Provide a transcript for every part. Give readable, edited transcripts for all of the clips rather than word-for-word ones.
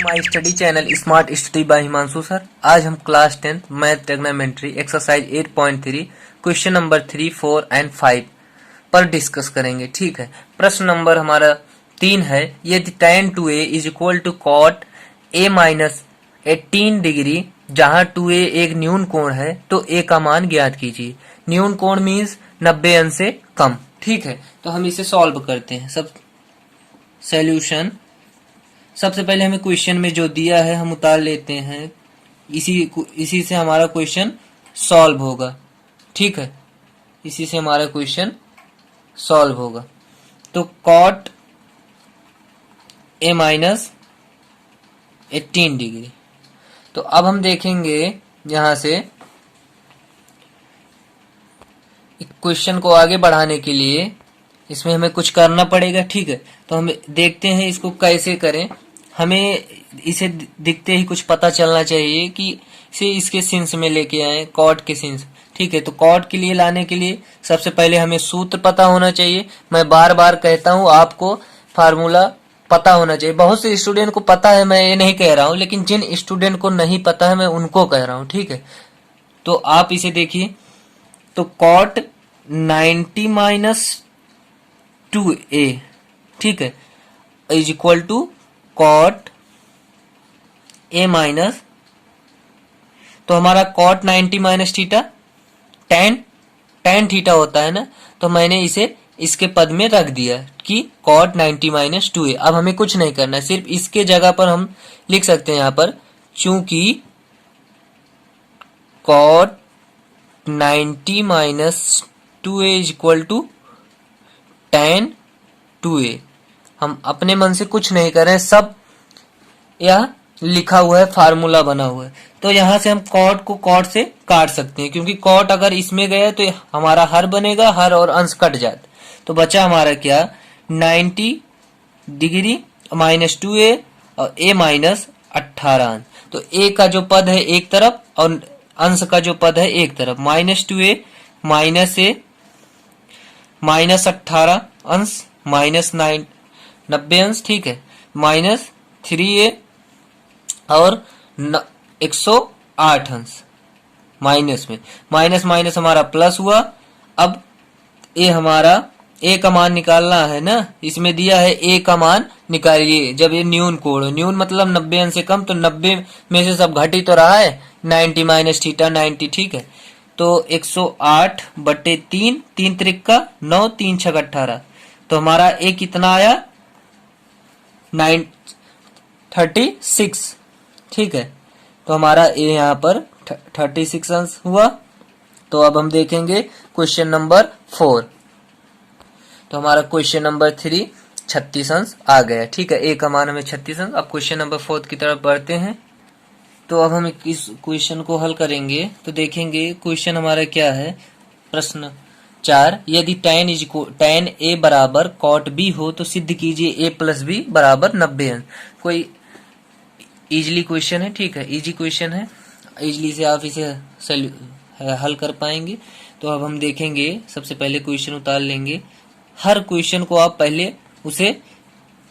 My study channel smart study bye Himanshu sir. आज हम class 10th math trigonometry exercise 8.3 question number 3, 4 and 5 पर discuss करेंगे। ठीक है, प्रश्न नंबर हमारा 3 है। यदि tan 2a is equal to cot a minus 18 degree जहां 2a एक न्यून कोण है तो a का मान ज्ञात कीजिए। न्यून कोण मीन्स 90 अंश से कम। ठीक है, तो हम इसे सॉल्व करते हैं। सब सॉल्यूशन सबसे पहले हमें क्वेश्चन में जो दिया है हम उतार लेते हैं। इसी से हमारा क्वेश्चन सॉल्व होगा। ठीक है, इसी से हमारा क्वेश्चन सॉल्व होगा। तो cot a माइनस 18 डिग्री। तो अब हम देखेंगे यहां से क्वेश्चन को आगे बढ़ाने के लिए इसमें हमें कुछ करना पड़ेगा। ठीक है, तो हम देखते हैं इसको कैसे करें। हमें इसे दिखते ही कुछ पता चलना चाहिए कि इसे इसके सिंस में लेके आए, कॉट के सिंस। ठीक है, तो कॉट के लिए लाने के लिए सबसे पहले हमें सूत्र पता होना चाहिए। मैं बार बार कहता हूं आपको फार्मूला पता होना चाहिए। बहुत से स्टूडेंट को पता है, मैं ये नहीं कह रहा हूं, लेकिन जिन स्टूडेंट को नहीं पता है मैं उनको कह रहा हूं। ठीक है, तो आप इसे देखिए। तो कॉट 90 माइनस 2a, ठीक है, is equal to cot a minus, तो हमारा cot 90 minus theta tan theta होता है ना, तो मैंने इसे इसके पद में रख दिया कि कॉट 90 माइनस 2a। अब हमें कुछ नहीं करना है, सिर्फ इसके जगह पर हम लिख सकते हैं यहाँ पर, चूंकि cot 90 minus 2a is equal to tan 2a। हम अपने मन से कुछ नहीं कर रहे हैं, सब यह लिखा हुआ है, फार्मूला बना हुआ है। तो यहां से हम कॉट को कॉट से काट सकते हैं, क्योंकि कॉट अगर इसमें गया तो हमारा हर बनेगा, हर और अंश कट जाता। तो बचा हमारा क्या, 90 डिग्री माइनस 2a और a माइनस 18। तो a का जो पद है एक तरफ और अंश का जो पद है एक तरफ। Minus 2a minus a minus 18 अंश माइनस 90 अंश। ठीक है, माइनस 3a और 108 अंश माइनस में। माइनस माइनस हमारा प्लस हुआ। अब ए हमारा ए का मान निकालना है ना, इसमें दिया है ए का मान निकालिए जब ये न्यून कोण हो। न्यून मतलब 90 अंश से कम, तो 90 में से सब घट ही तो रहा है। 90 माइनस थीटा 90। ठीक है, तो 108 बटे 3, 3 त्रिक का 9, 3 छक 18। तो हमारा ए कितना आया, 36। ठीक है, तो हमारा ए यहाँ पर 36 अंश हुआ। तो अब हम देखेंगे क्वेश्चन नंबर 4। तो हमारा क्वेश्चन नंबर 3 36 अंश आ गया। ठीक है, ए का मान हमें 36 अंश। अब क्वेश्चन नंबर 4 की तरफ बढ़ते हैं। तो अब हम इस क्वेश्चन को हल करेंगे। तो देखेंगे क्वेश्चन हमारा क्या है। प्रश्न 4, यदि tan a बराबर cot b हो तो सिद्ध कीजिए a प्लस b बराबर 90 अंश। कोई इजली क्वेश्चन है। ठीक है, इजी क्वेश्चन है, इजली से आप इसे हल कर पाएंगे। तो अब हम देखेंगे, सबसे पहले क्वेश्चन उतार लेंगे। हर क्वेश्चन को आप पहले उसे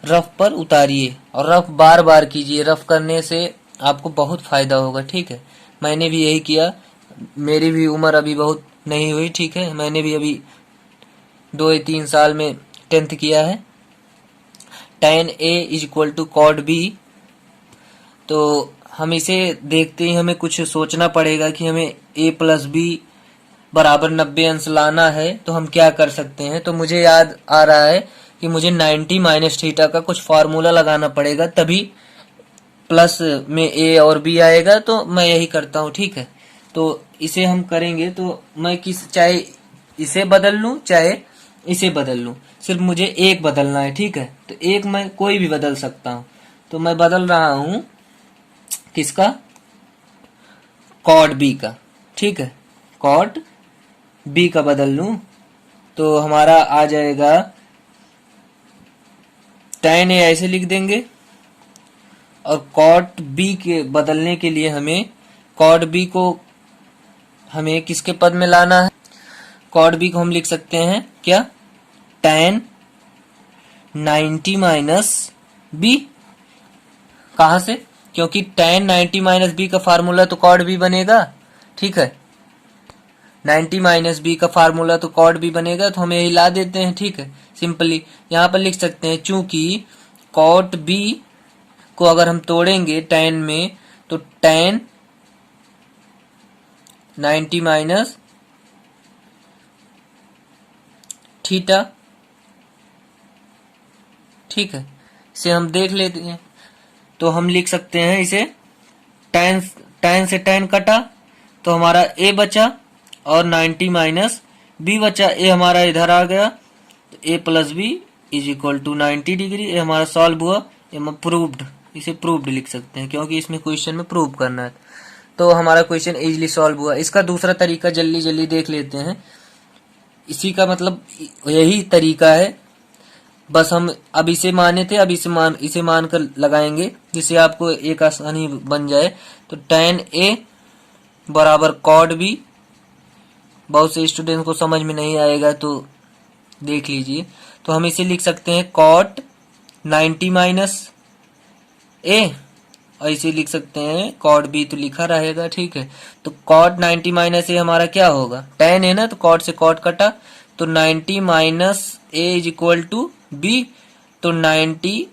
रफ पर उतारिए और रफ बार बार कीजिए। रफ करने से आपको बहुत फायदा होगा। ठीक है, मैंने भी यही किया। मेरी भी उम्र अभी बहुत नहीं हुई। ठीक है, मैंने भी अभी 2 या 3 साल में 10th किया है। tan a is equal to cot b। तो हम इसे देखते ही हमें कुछ सोचना पड़ेगा कि हमें a प्लस b बराबर 90 अंश लाना है। तो हम क्या कर सकते हैं। तो मुझे याद आ रहा है कि मुझे 90 माइनस थीटा का कुछ फार्मूला लगाना पड़ेगा, तभी प्लस में a और b आएगा। तो मैं यही करता हूँ। ठीक है, तो इसे हम करेंगे। तो मैं चाहे इसे बदल लूं चाहे इसे बदल लूं, सिर्फ मुझे एक बदलना है। ठीक है, तो एक मैं कोई भी बदल सकता हूं। तो मैं बदल रहा हूं किसका, cot b का। ठीक है, cot b का बदल लूं तो हमारा आ जाएगा tan a ऐसे लिख देंगे, और cot b के बदलने के लिए हमें cot b को हमें किसके पद में लाना है। cot b को हम लिख सकते हैं क्या, tan 90 माइनस b कहाँ से? क्योंकि tan 90 माइनस बी का फार्मूला तो कॉड बी बनेगा, ठीक है। 90 माइनस बी का फार्मूला तो कॉड बी बनेगा, तो हम यही ला देते हैं, ठीक है। सिंपली यहाँ पर लिख सकते हैं, चूंकि कॉट बी को अगर हम तोड़ेंगे tan में, तो tan 90 माइनस थीटा, ठीक है। इसे हम देख लेते हैं, तो हम लिख सकते हैं इसे tan से tan कटा तो हमारा a बचा और 90 माइनस बी बचा। a हमारा इधर आ गया, तो a plus B is equal to 90 degree. ये हमारा सॉल्व हुआ, ये प्रूव्ड, इसे प्रूव्ड लिख सकते हैं क्योंकि इसमें क्वेश्चन में प्रूव करना है। तो हमारा क्वेश्चन इजीली सॉल्व हुआ। इसका दूसरा तरीका जल्दी जल्दी देख लेते हैं। इसी का मतलब यही तरीका है, बस हम अब इसे माने थे, अब इसे मान कर लगाएंगे जिससे आपको एक आसानी बन जाए। तो tan a बराबर कॉड बी, बहुत से स्टूडेंट को समझ में नहीं आएगा तो देख लीजिए। तो हम इसे लिख सकते हैं कॉट 90 माइनस ए, और इसे लिख सकते हैं कॉट बी, तो लिखा रहेगा, ठीक है। तो कॉट 90 माइनस ए हमारा क्या होगा? tan है ना, तो कॉट से कॉट कटा, तो 90 minus A is equal to B. तो 90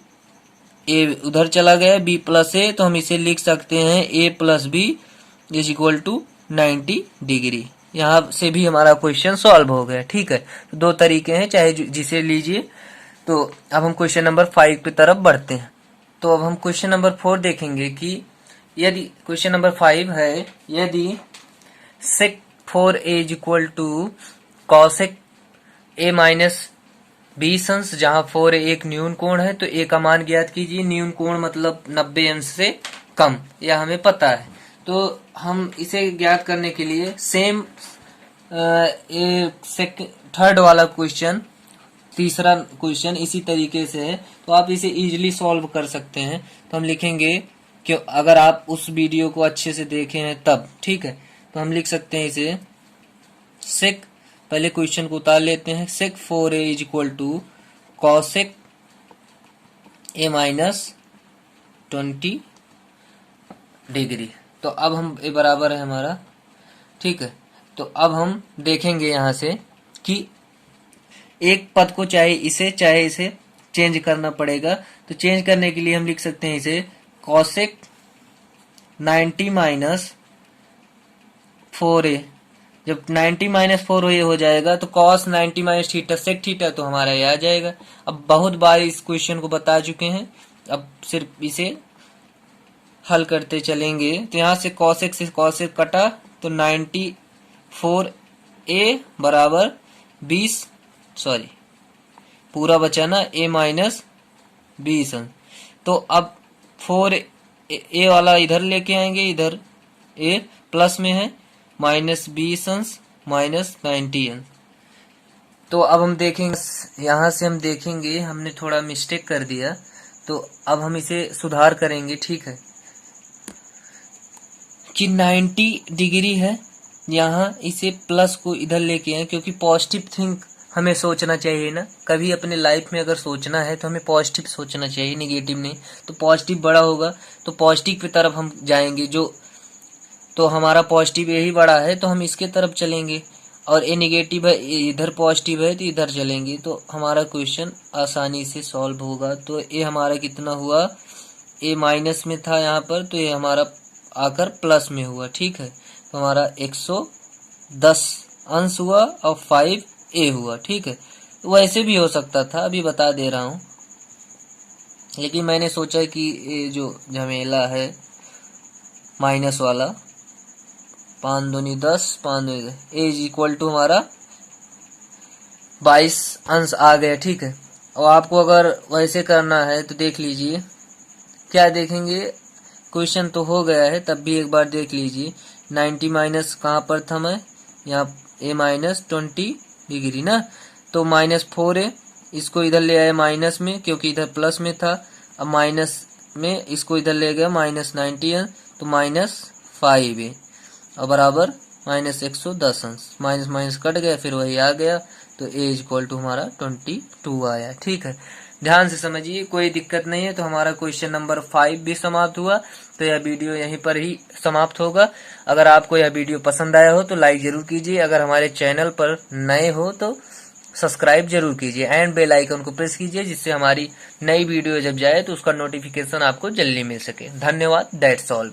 ए उधर चला गया, बी प्लस ए, तो हम इसे लिख सकते हैं A plus B is equal to 90 degree. यहाँ से भी हमारा क्वेश्चन सॉल्व हो गया, ठीक है। तो दो तरीके हैं, चाहे जिसे लीजिए। तो अब हम क्वेश्चन नंबर 5 की तरफ बढ़ते हैं। तो अब हम क्वेश्चन नंबर 4 देखेंगे कि यदि क्वेश्चन नंबर 5 है, यदि sec 4a is equal to cosec a minus B अंश, जहां 4 एक न्यून कोण है, तो a का मान ज्ञात कीजिए। न्यून कोण मतलब 90 अंश से कम, यह हमें पता है। तो हम इसे ज्ञात करने के लिए सेम थर्ड वाला क्वेश्चन, तीसरा क्वेश्चन इसी तरीके से है, तो आप इसे इजीली सॉल्व कर सकते हैं। तो हम लिखेंगे कि अगर आप उस वीडियो को अच्छे से देखे हैं तब, ठीक है। तो हम लिख सकते हैं इसे सेक, पहले क्वेश्चन को उतार लेते हैं। Sec 4a is equal to cosec a minus 20 degree. तो अब हम ए बराबर है हमारा, ठीक है। तो अब हम देखेंगे यहाँ से कि एक पद को चाहे इसे चेंज करना पड़ेगा। तो चेंज करने के लिए हम लिख सकते हैं इसे कॉसेक 90 माइनस 4a। जब 90 माइनस 4a हो जाएगा तो cos 90 minus theta sec theta, तो हमारा ये आ जाएगा। अब बहुत बार इस क्वेश्चन को बता चुके हैं, अब सिर्फ इसे हल करते चलेंगे। तो यहाँ से कॉसेक से कॉसेक कटा, तो 94a बराबर 20, सॉरी पूरा बचा ना, a माइनस 20। तो अब 4a वाला इधर लेके आएंगे, इधर a प्लस में है, माइनस 20 अंश माइनस 90 अंश। तो अब हम देखेंगे, यहाँ से हम देखेंगे हमने थोड़ा मिस्टेक कर दिया, तो अब हम इसे सुधार करेंगे, ठीक है। कि 90 डिग्री है, यहाँ इसे प्लस को इधर लेके आए, क्योंकि पॉजिटिव थिंक हमें सोचना चाहिए ना। कभी अपने लाइफ में अगर सोचना है तो हमें पॉजिटिव सोचना चाहिए, निगेटिव नहीं। तो पॉजिटिव बड़ा होगा तो पॉजिटिव की तरफ हम जाएंगे, जो तो हमारा पॉजिटिव यही बड़ा है तो हम इसके तरफ चलेंगे, और ये निगेटिव है, इधर पॉजिटिव है तो इधर चलेंगे। तो हमारा क्वेश्चन आसानी से सॉल्व होगा। तो ये हमारा कितना हुआ, ए माइनस में था यहाँ पर, तो ये हमारा आकर प्लस में हुआ, ठीक है। तो हमारा 110 अंश हुआ और 5a हुआ, ठीक है। तो वैसे भी हो सकता था, अभी बता दे रहा हूँ, लेकिन मैंने सोचा कि ये जो झमेला है माइनस वाला, 5 दूनी 10, 5 दूनी 10, ए इज इक्वल टू हमारा 22 अंश आ गया, ठीक है। और आपको अगर वैसे करना है तो देख लीजिए, क्या देखेंगे, क्वेश्चन तो हो गया है, तब भी एक बार देख लीजिए। 90 माइनस कहाँ पर था, मैं यहाँ a माइनस 20 डिग्री ना, तो माइनस 4a, इसको इधर ले आए माइनस में क्योंकि इधर प्लस में था। अब माइनस में इसको इधर ले गया माइनस 90, तो माइनस 5a और बराबर माइनस 110 अंश, माइनस माइनस कट गया, फिर वही आ गया। तो a इज इक्वल टू हमारा 22 आया, ठीक है। ध्यान से समझिए, कोई दिक्कत नहीं है। तो हमारा क्वेश्चन नंबर 5 भी समाप्त हुआ। तो यह वीडियो यहीं पर ही समाप्त होगा। अगर आपको यह वीडियो पसंद आया हो तो लाइक जरूर कीजिए। अगर हमारे चैनल पर नए हो तो सब्सक्राइब जरूर कीजिए एंड बेल आइकन को प्रेस कीजिए, जिससे हमारी नई वीडियो जब जाए तो उसका नोटिफिकेशन आपको जल्दी मिल सके। धन्यवाद। That's all.